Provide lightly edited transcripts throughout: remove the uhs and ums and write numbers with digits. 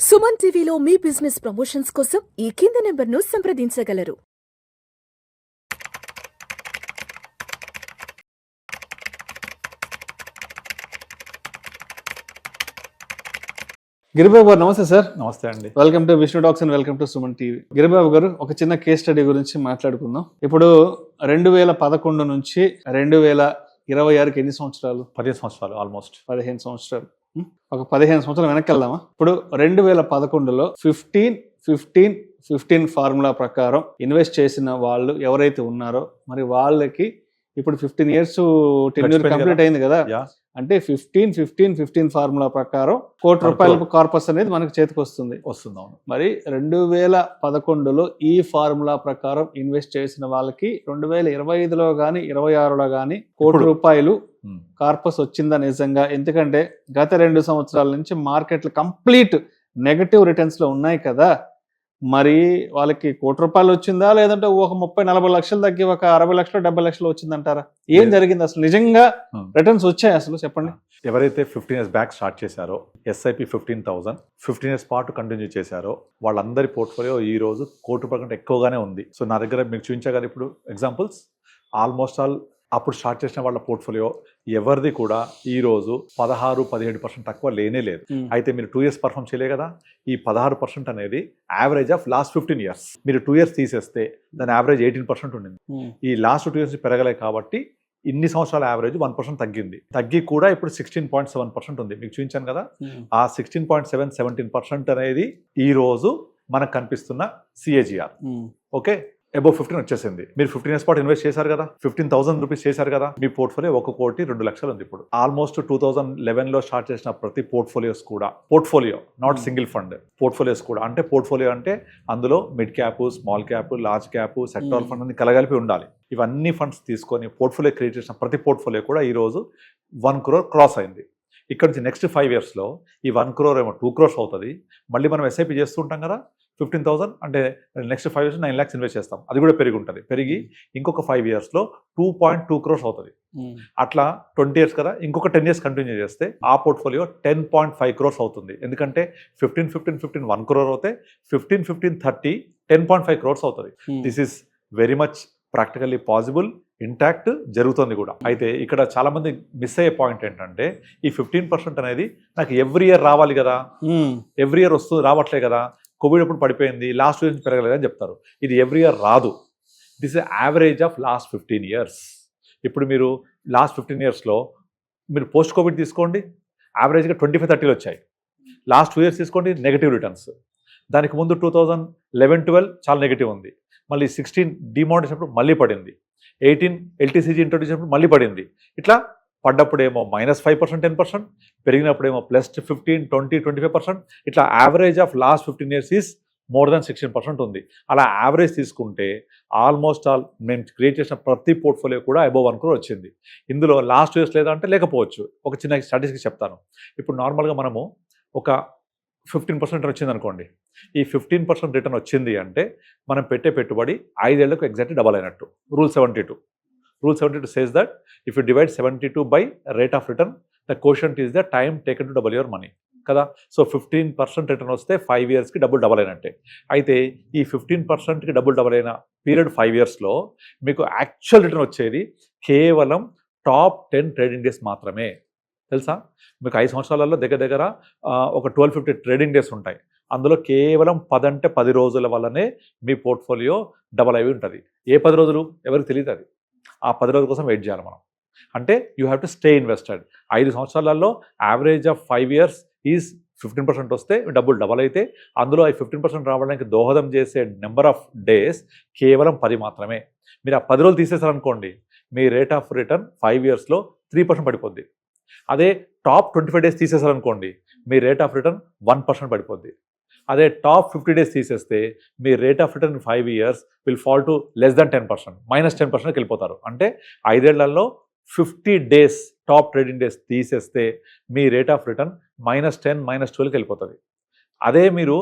సుమన్ టీవీలో మీ business promotions కోసం ఈ కింది నెంబర్ను సంప్రదించగలరు. గిరిబాబు గారు నమస్తే సార్. నమస్తే అండి. Welcome to Vishnu talks and welcome to Suman TV. Giribabu గారు, ఒక చిన్న కేస్ స్టడీ గురించి మాట్లాడుకుందాం. ఇప్పుడు 2011 నుంచి 2026కి ఎన్ని సంవత్సరాలు? 15 సంవత్సరాలు, ఆల్మోస్ట్ 15 సంవత్సరాలు. ఒక 15 సంవత్సరాలు వెనక్కి వెళ్దామా? ఇప్పుడు 2011లో 15-15-15 ఫార్ములా ప్రకారం ఇన్వెస్ట్ చేసిన వాళ్ళు ఎవరైతే ఉన్నారో, మరి వాళ్ళకి ఇప్పుడు 15 ఇయర్స్ టెన్యూర్ కంప్లీట్ అయింది కదా. అంటే 15-15-15 ఫార్ములా ప్రకారం ₹1,00,00,000 కార్పస్ అనేది మనకు చేతికి వస్తుంది. మరి 2011లో ఈ ఫార్ములా ప్రకారం ఇన్వెస్ట్ చేసిన వాళ్ళకి 2025లో కానీ 26లో కానీ ₹1,00,00,000 కార్పస్ వచ్చిందా నిజంగా? ఎందుకంటే గత 2 సంవత్సరాల నుంచి మార్కెట్లు కంప్లీట్ నెగటివ్ రిటర్న్స్ లో ఉన్నాయి కదా. మరి వాళ్ళకి ₹1,00,00,000 వచ్చిందా, లేదంటే ఒక 30-40 లక్షలు తగ్గి ఒక 60 లక్షలు 70 లక్షలు వచ్చిందంటారా? ఏం జరిగింది అసలు? నిజంగా రిటర్న్స్ వచ్చాయి అసలు? చెప్పండి. ఎవరైతే 15 ఇయర్స్ బ్యాక్ స్టార్ట్ చేశారో, ఎస్ఐపి 15,000 15 ఇయర్స్ పాటు కంటిన్యూ చేశారో, వాళ్ళందరి పోర్ట్ఫోలియో ఈ రోజు ₹1,00,00,000 కంటే ఎక్కువగానే ఉంది. సో నా దగ్గర మీకు చూపించగానే ఇప్పుడు ఎగ్జాంపుల్స్ ఆల్మోస్ట్ ఆల్ అప్పుడు స్టార్ట్ చేసిన వాళ్ళ పోర్ట్ఫోలియో ఎవరిది కూడా ఈ రోజు 16-17% తక్కువ లేనే లేదు. అయితే మీరు 2 ఇయర్స్ పర్ఫార్మ్ చేయలే కదా. ఈ 16% అనేది యావరేజ్ ఆఫ్ లాస్ట్ 15 ఇయర్స్. మీరు 2 ఇయర్స్ తీసేస్తే దాని యావరేజ్ 18% ఉండింది. ఈ లాస్ట్ 2 ఇయర్స్ పెరగలే కాబట్టి ఇన్ని సంవత్సరాల యావరేజ్ 1% తగ్గింది. తగ్గి కూడా ఇప్పుడు 16.7% ఉంది. మీకు చూపించాను కదా. ఆ 16.7-17% అనేది ఈ రోజు మనకు కనిపిస్తున్న CAGR. ఓకే, అబౌవ్ 15 వచ్చేసింది. మీరు 15 ఇయర్స్ పాటు ఇన్వెస్ట్ చేశారు కదా, ₹15,000 చేశారు కదా. మీ పోర్ట్ఫోలియో ₹1,02,00,000 ఉంది ఇప్పుడు. ఆల్మోస్ట్ 2011లో స్టార్ట్ చేసిన ప్రతి పోర్ట్ఫోలియోస్ కూడా, portfolio not single fund, portfolios కూడా. అంటే పోర్ట్ఫోలియో అంటే అందులో mid cap, small cap, large cap, sector fund అన్ని కలగలిపి ఉండాలి. ఇవన్నీ ఫండ్స్ తీసుకొని పోర్ట్ఫోలియో క్రియేట్ చేసిన ప్రతి పోర్ట్ఫోలియో కూడా ఈ రోజు 1 crore క్రాస్ అయింది. ఇక్కడ నుంచి నెక్స్ట్ 5 ఇయర్స్లో ఈ 1 crore ఏమో 2 crores అవుతుంది. మళ్ళీ మనం ఎస్ఐపి చేస్తుంటాం కదా. 15,000 అంటే నెక్స్ట్ 5 ఇయర్స్ 9 lakhs ఇన్వెస్ట్ చేస్తాం. అది కూడా పెరిగి ఉంటుంది. పెరిగి ఇంకొక 5 ఇయర్స్లో 2.2 crores అవుతుంది. అట్లా 20 ఇయర్స్ కదా, ఇంకొక 10 ఇయర్స్ కంటిన్యూ చేస్తే ఆ పోర్ట్ఫోలియో 10.5 crores అవుతుంది. ఎందుకంటే 15-15-15 1 crore అవుతాయి. 15-15-30 10.5 crores అవుతుంది. This is very much practically possible, intact జరుగుతుంది కూడా. అయితే ఇక్కడ చాలా మంది మిస్ అయ్యే పాయింట్ ఏంటంటే, ఈ 15% అనేది నాకు ఎవ్రీ ఇయర్ రావాలి కదా, ఎవ్రీ ఇయర్ రావట్లే కదా, కోవిడ్ అప్పుడు పడిపోయింది, లాస్ట్ 2 ఇయర్స్ పెరగలేదని చెప్తారు. ఇది ఎవ్రీ ఇయర్ రాదు. This is average of last 15 years. ఇప్పుడు మీరు లాస్ట్ 15 ఇయర్స్లో మీరు పోస్ట్ కోవిడ్ తీసుకోండి, యావరేజ్గా 25-30 వచ్చాయి. లాస్ట్ 2 ఇయర్స్ తీసుకోండి, నెగిటివ్ రిటర్న్స్. దానికి ముందు 2011-12 చాలా నెగిటివ్ ఉంది. మళ్ళీ 16 డిమానిటైజేషన్ చేసినప్పుడు మళ్ళీ పడింది. 18 LTCG ఇంట్రొడ్యూస్ చేసినప్పుడు మళ్ళీ పడింది. ఇట్లా పడ్డప్పుడేమో -5% 10%, పెరిగినప్పుడేమో +15, 20, 25%. ఇట్లా average of last 15 years is more than 16% ఉంది. అలా యావరేజ్ తీసుకుంటే ఆల్మోస్ట్ ఆల్ మేము క్రియేట్ చేసిన ప్రతి పోర్ట్ఫోలియో కూడా అబోవ్ 1 crore వచ్చింది. ఇందులో లాస్ట్ ఇయర్స్ లేదా అంటే లేకపోవచ్చు. ఒక చిన్న స్టాటిస్టిక్స్ చెప్తాను. ఇప్పుడు నార్మల్గా మనము ఒక 15% వచ్చింది అనుకోండి. ఈ 15% రిటర్న్ వచ్చింది అంటే మనం పెట్టే పెట్టుబడి 5 ఏళ్లకు ఎగ్జాక్ట్లీ డబల్ అయినట్టు. Rule 72 says that if you divide 72 by rate of return, the quotient is the time taken to double your money కదా. సో 15% రిటర్న్ వస్తే 5 ఇయర్స్కి డబుల్ అయినట్టే. అయితే ఈ 15%కి డబుల్ అయిన పీరియడ్ 5 ఇయర్స్లో మీకు యాక్చువల్ రిటర్న్ వచ్చేది కేవలం టాప్ 10 ట్రేడింగ్ డేస్ మాత్రమే. తెలుసా? మీకు 5 సంవత్సరాలలో దగ్గర ఒక 12-15 ట్రేడింగ్ డేస్ ఉంటాయి. అందులో కేవలం 10 అంటే 10 రోజుల వల్లనే మీ పోర్ట్ఫోలియో డబల్ అయి ఉంటుంది. ఏ 10 రోజులు ఎవరికి తెలియదు. అది ఆ 10 రోజుల కోసం వెయిట్ చేయాలి మనం. అంటే you have to stay invested. 5 సంవత్సరాలలో యావరేజ్ ఆఫ్ 5 ఇయర్స్ ఈజ్ 15% వస్తే డబల్ అయితే అందులో ఈ 15% రావడానికి దోహదం చేసే నెంబర్ ఆఫ్ డేస్ కేవలం 10 మాత్రమే. మీరు ఆ 10 రోజులు తీసేసారనుకోండి, మీ రేట్ ఆఫ్ రిటర్న్ 5 ఇయర్స్లో 3% పడిపోద్ది. అదే టాప్ 25 డేస్ తీసేసారనుకోండి, మీ రేట్ ఆఫ్ రిటర్న్ 1% పడిపోద్ది. అదే టాప్ 50 డేస్ తీసేస్తే మీ rate of return 5 years will fall to less than 10%, -10%కి వెళ్ళిపోతారు. అంటే 5 ఏళ్లలో 50 డేస్ టాప్ ట్రేడింగ్ డేస్ తీసేస్తే మీ రేట్ ఆఫ్ రిటర్న్ -10, -12కి వెళ్ళిపోతుంది. అదే మీరు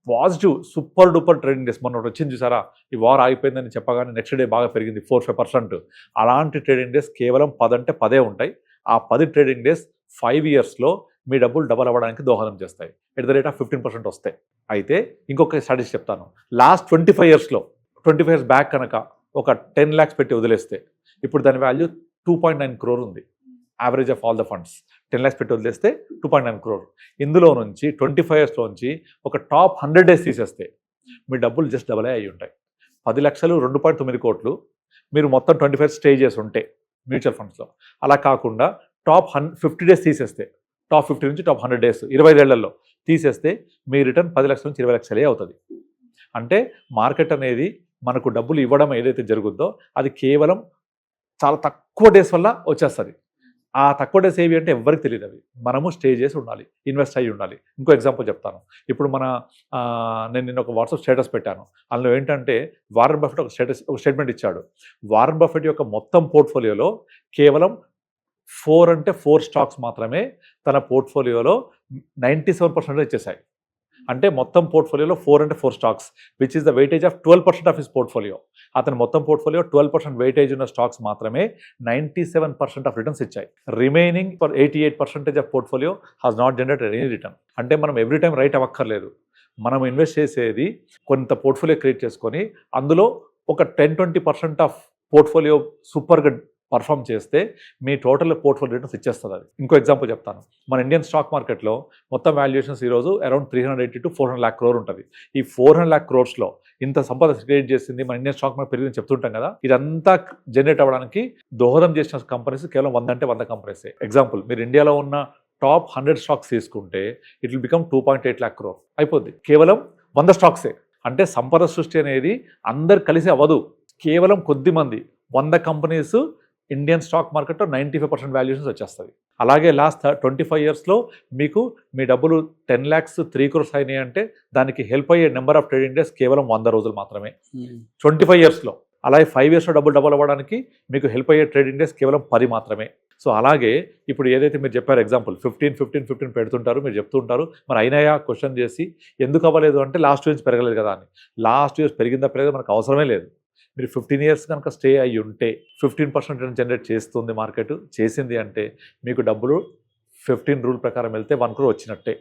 positive super duper trading days, మొన్న వచ్చింది చూసారా, ఈ వార్ ఆగిపోయిందని చెప్పగానే నెక్స్ట్ డే బాగా పెరిగింది 4-5%, అలాంటి ట్రేడింగ్ డేస్ కేవలం 10 అంటే 10 ఉంటాయి. ఆ 10 ట్రేడింగ్ డేస్ 5 ఇయర్స్లో మీ డబ్బులు డబల్ అవ్వడానికి దోహదం చేస్తాయి. ఎట్ ద రేట్ ఆఫ్ 15% వస్తాయి. అయితే ఇంకొక స్టాటిస్టిక్స్ చెప్తాను. లాస్ట్ 25 yearsలో 25 years బ్యాక్ కనుక ఒక 10 lakhs పెట్టి వదిలేస్తే ఇప్పుడు దాని వాల్యూ 2.9 crore ఉంది. Average of all the funds 10 lakhs పెట్టి వదిలేస్తే 2.9 crore. ఇందులో నుంచి 25 yearsలో నుంచి ఒక టాప్ 100 days తీసేస్తే మీ డబ్బులు జస్ట్ డబల్ అయ్యి ఉంటాయి. 10 లక్షలు 2.9 కోట్లు మీరు మొత్తం 25 years స్టే చేసి ఉంటే మ్యూచువల్ ఫండ్స్లో. అలా కాకుండా టాప్ 50 days తీసేస్తే, టాప్ 50 నుంచి టాప్ 100 days 25 ఏళ్లలో తీసేస్తే మీ రిటర్న్ 10 లక్షల నుంచి 20 లక్షలే అవుతుంది. అంటే మార్కెట్ అనేది మనకు డబ్బులు ఇవ్వడం ఏదైతే జరుగుద్దో అది కేవలం చాలా తక్కువ డేస్ వల్ల వచ్చేస్తుంది. ఆ తక్కువ డేస్ ఏవి అంటే ఎవరికి తెలియదు. అవి మనము స్టే చేసి ఉండాలి, ఇన్వెస్ట్ అయ్యి ఉండాలి. ఇంకో ఎగ్జాంపుల్ చెప్తాను. ఇప్పుడు నేను నిన్న ఒక వాట్సాప్ స్టేటస్ పెట్టాను. అందులో ఏంటంటే వారన్ బఫెట్ ఒక స్టేట్మెంట్ ఇచ్చాడు. వారన్ బఫెట్ యొక్క మొత్తం పోర్ట్ఫోలియోలో కేవలం 4 స్టాక్స్ మాత్రమే తన పోర్ట్ఫోలియోలో 97% ఇచ్చేసాయి. అంటే మొత్తం పోర్ట్ఫోలియోలో 4 stocks which is the weightage of 12% of his portfolio. అతని మొత్తం పోర్ట్ఫోలియో 12% వెయిటేజ్ ఉన్న స్టాక్స్ మాత్రమే 97% ఆఫ్ రిటర్న్స్ ఇచ్చాయి. Remaining 88% of portfolio has not generated any return. అంటే మనం ఎవ్రీ టైం రైట్ అవ్వక్కర్లేదు. మనం ఇన్వెస్ట్ చేసేది కొంత పోర్ట్ఫోలియో క్రియేట్ చేసుకొని అందులో ఒక 10-20% ఆఫ్ పోర్ట్ఫోలియో సూపర్గా పర్ఫామ్ చేస్తే మీ టోటల్ పోర్ట్ఫోలియో రిటర్న్స్ ఇచ్చేస్తుంది. అది ఇంకో ఎగ్జాంపుల్ చెప్తాను. మన ఇండియన్ స్టాక్ మార్కెట్లో మొత్తం వాల్యుయేషన్స్ ఈరోజు అరౌండ్ 380 to 400 lakh crore ఉంటుంది. ఈ 400 lakh crores ఇంత సంపద క్రియేట్ చేసింది మన ఇండియన్ స్టాక్ మార్కెట్ పెరిగిందని చెప్తుంటాం కదా. ఇదంతా జనరేట్ అవ్వడానికి దోహదం చేసిన కంపెనీస్ కేవలం 100 అంటే 100 కంపెనీసే. ఎగ్జాంపుల్ మీరు ఇండియాలో ఉన్న టాప్ 100 స్టాక్స్ తీసుకుంటే it will become 2.8 lakh crore అయిపోద్ది. కేవలం 100 స్టాక్సే. అంటే సంపద సృష్టి అనేది అందరు కలిసి అవ్వదు. కేవలం కొద్ది మంది 100 కంపెనీస్ ఇండియన్ స్టాక్ మార్కెట్లో 95% వాల్యుయేషన్స్ వచ్చేస్తుంది. అలాగే లాస్ట్ 25 yearsలో మీకు మీ డబ్బులు 10 lakhs 3 crores అయినాయి అంటే దానికి హెల్ప్ అయ్యే నెంబర్ ఆఫ్ ట్రేడింగ్ డేస్ కేవలం 100 రోజులు మాత్రమే 25 yearsలో. అలాగే 5 yearsలో డబుల్ అవ్వడానికి మీకు హెల్ప్ అయ్యే ట్రేడింగ్ డేస్ కేవలం 10 మాత్రమే. సో అలాగే ఇప్పుడు ఏదైతే మీరు చెప్పారు ఎగ్జాంపుల్ 15 పెడుతుంటారు, మీరు చెప్తుంటారు మరి అయినాయా క్వశ్చన్ చేసి ఎందుకు అవ్వలేదు అంటే లాస్ట్ ఇయర్స్ పెరగలేదు కదా అని. లాస్ట్ ఇయర్స్ పెరిగిందా పెరగదు మనకు అవసరమే లేదు. మీరు 15 years కనుక స్టే అయ్యి ఉంటే 15% రిటర్న్ జనరేట్ చేస్తుంది మార్కెట్. చేసింది అంటే మీకు డబ్బులు 15 రూల్ ప్రకారం వెళ్తే 1 crore వచ్చినట్టే.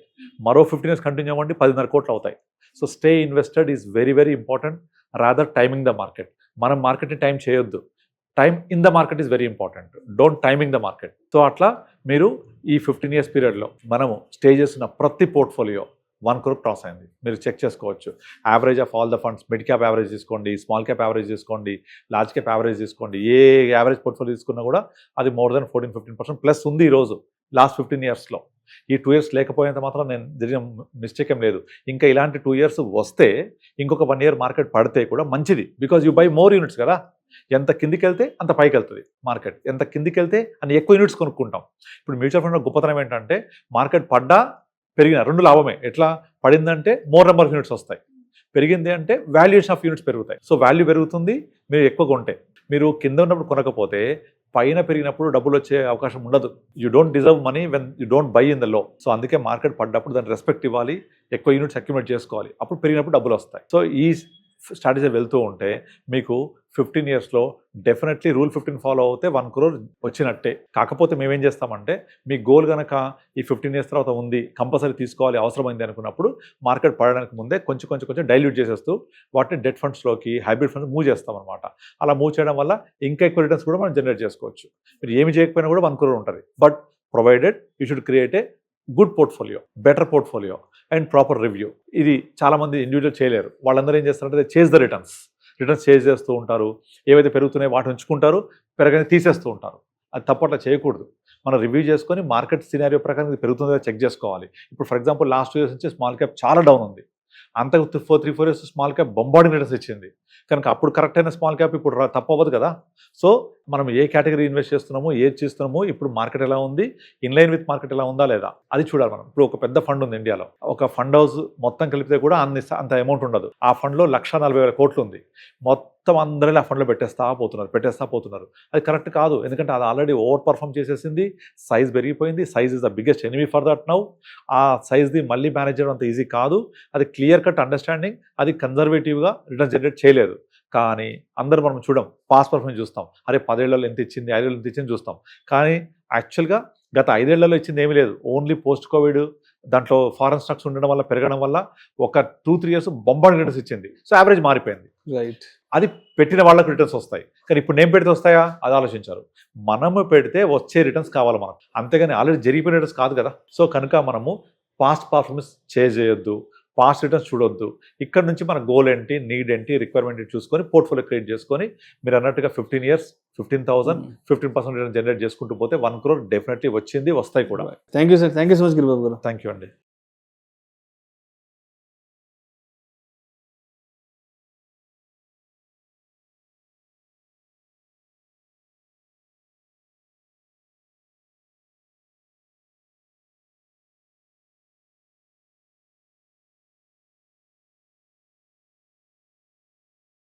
మరో 15 years కంటిన్యూ అవ్వండి 10.5 కోట్లు అవుతాయి. So stay invested is very very important rather timing the market. మనం మార్కెట్ని టైం చేయొద్దు. Time in the market is very important, don't timing the market. So అట్లా మీరు ఈ 15 years పీరియడ్లో మనము స్టే చేస్తున్న ప్రతి పోర్ట్ఫోలియో 1 crore క్రాస్ అయింది. మీరు చెక్ చేసుకోవచ్చు. Average of all the funds, mid cap average తీసుకోండి, స్మాల్ క్యాప్ యావరేజ్ తీసుకోండి, లార్జ్ క్యాప్ యావరేజ్ తీసుకోండి, ఏ యావరేజ్ పోర్ట్ఫోలియో తీసుకున్నా కూడా అది మోర్ దెన్ 14-15% ప్లస్ ఉంది ఈరోజు లాస్ట్ 15 yearsలో. ఈ 2 years లేకపోయినంత మాత్రం నేను జరిగిన మిస్టేక్ ఏం లేదు. ఇంకా ఇలాంటి 2 years వస్తే ఇంకొక 1 year మార్కెట్ పడితే కూడా మంచిది. Because you by more units కదా. ఎంత కిందికి వెళ్తే అంత పైకి వెళ్తుంది మార్కెట్. ఎంత కిందికి వెళ్తే అన్ని ఎక్కువ యూనిట్స్ కొనుక్కుంటాం. ఇప్పుడు మ్యూచువల్ ఫండ్లో గొప్పతనం ఏంటంటే మార్కెట్ పడ్డా పెరిగిన 2 లాభమే. ఎట్లా పడిందంటే మోర్ నెంబర్ ఆఫ్ యూనిట్స్ వస్తాయి, పెరిగింది అంటే వాల్యుయేషన్ ఆఫ్ యూనిట్స్ పెరుగుతాయి. సో వాల్యూ పెరుగుతుంది మీరు ఎక్కువ కొంటే. మీరు కింద ఉన్నప్పుడు కొనకపోతే పైన పెరిగినప్పుడు డబ్బులు వచ్చే అవకాశం ఉండదు. You don't deserve money when you don't by in the low. So అందుకే మార్కెట్ పడ్డప్పుడు దాన్ని రెస్పెక్ట్ ఇవ్వాలి, ఎక్కువ యూనిట్స్ అక్యుములేట్ చేసుకోవాలి, అప్పుడు పెరిగినప్పుడు డబ్బులు వస్తాయి. సో ఈ స్ట్రాటజీ వెళ్తూ ఉంటే మీకు 15 yearsలో డెఫినెట్లీ రూల్ 15 ఫాలో అవుతే 1 crore వచ్చినట్టే. కాకపోతే మేమేం చేస్తామంటే మీ గోల్ కనుక ఈ 15 years తర్వాత ఉంది, కంపల్సరీ తీసుకోవాలి, అవసరమైంది అనుకున్నప్పుడు మార్కెట్ పడడానికి ముందే కొంచెం డైల్యూట్ చేసేస్తూ వాటిని డెట్ ఫండ్స్లోకి, హైబ్రిడ్ ఫండ్స్ మూవ్ చేస్తాం అనమాట. అలా మూవ్ చేయడం వల్ల ఇంకా ఎక్కువ రిటర్న్స్ కూడా మనం జనరేట్ చేసుకోవచ్చు. మీరు ఏమి చేయకపోయినా కూడా 1 crore ఉంటుంది. But provided you should create a good portfolio, better portfolio and proper review. ఇది చాలామంది ఇండివిజువల్ చేయలేరు. వాళ్ళందరూ ఏం చేస్తారంటే చేజ్ ద రిటర్న్స్ చేస్తూ ఉంటారు. ఏవైతే పెరుగుతున్నాయో వాటిని ఉంచుకుంటారు, పెరగని తీసేస్తూ ఉంటారు. అది తప్పట్లా చేయకూడదు. మనం రివ్యూ చేసుకొని మార్కెట్ సినారియో ప్రకారం ఇది పెరుగుతుందో చెక్ చేసుకోవాలి. ఇప్పుడు ఫర్ ఎగ్జాంపుల్ లాస్ట్ 2 years నుంచి స్మాల్ క్యాప్ చాలా డౌన్ ఉంది. అంతకు 3-4 years small cap bombarding returns ఇచ్చింది కనుక అప్పుడు కరెక్ట్ అయిన స్మాల్ క్యాప్ ఇప్పుడు తప్పవద్దు కదా. సో మనం ఏ కేటగిరీ ఇన్వెస్ట్ చేస్తున్నామో, ఏది చేస్తున్నామో, ఇప్పుడు మార్కెట్ ఎలా ఉంది, ఇన్లైన్ విత్ మార్కెట్ ఎలా ఉందా లేదా అది చూడాలి మనం. ఇప్పుడు ఒక పెద్ద ఫండ్ ఉంది ఇండియాలో, ఒక ఫండ్ హౌస్ మొత్తం కలిపితే కూడా అంత అమౌంట్ ఉండదు. ఆ ఫండ్లో 1,40,000 కోట్లు ఉంది. మొత్తం అందరినీ ఆ ఫండ్లో పెట్టేస్తా పోతున్నారు. అది కరెక్ట్ కాదు. ఎందుకంటే అది ఆల్రెడీ ఓవర్ పర్ఫామ్ చేసేసింది, సైజ్ పెరిగిపోయింది. Size is the biggest enemy for that now. ఆ సైజ్ది మళ్ళీ మేనేజ్ చేయడం అంత ఈజీ కాదు. అది క్లియర్ కట్ అండర్స్టాండింగ్, అది కన్జర్వేటివ్గా రిటర్న్ జనరేట్ చేయలేదు. కానీ అందరూ మనం చూడం, పాస్ట్ పర్ఫార్మెన్స్ చూస్తాం, అరే 10 ఏళ్లలో ఎంత ఇచ్చింది, 5 ఏళ్ళు ఎంత ఇచ్చింది చూస్తాం. కానీ యాక్చువల్గా గత 5 ఏళ్లలో ఇచ్చింది ఏమీ లేదు. ఓన్లీ పోస్ట్ కోవిడ్ దాంట్లో ఫారెన్ స్టాక్స్ ఉండడం వల్ల పెరగడం వల్ల ఒక 2-3 ఇయర్స్ బొంబార్డ్ రిటర్న్స్ ఇచ్చింది. సో యావరేజ్ మారిపోయింది. రైట్. అది పెట్టిన వాళ్ళకు రిటర్న్స్ వస్తాయి. కానీ ఇప్పుడు నేను పెడితే వస్తాయా అది ఆలోచించారు. మనము పెడితే వచ్చే రిటర్న్స్ కావాలి మనకు, అంతేగాని ఆల్రెడీ జరిగిపోయిన రిటర్న్స్ కాదు కదా. సో కనుక మనము పాస్ట్ పర్ఫార్మెన్స్ చేంజ్ చేయొద్దు, పాస్ట్ రిటర్న్స్ చూడొద్దు. ఇక్కడ నుంచి మన గోల్ ఏంటి, నీడ్ ఏంటి, రిక్వైర్మెంట్ ఏంటి చూసుకొని పోర్ట్ఫోలియో క్రియేట్ చేసుకొని మీరు అన్నట్టుగా 15 years 15,000 15% రిటర్న్ జనరేట్ చేసుకుంటూ పోతే 1 crore డెఫినెట్లీ వచ్చింది, వస్తాయి కూడా. Thank you sir, thank you so much Giribabu garu. Thank you అండి.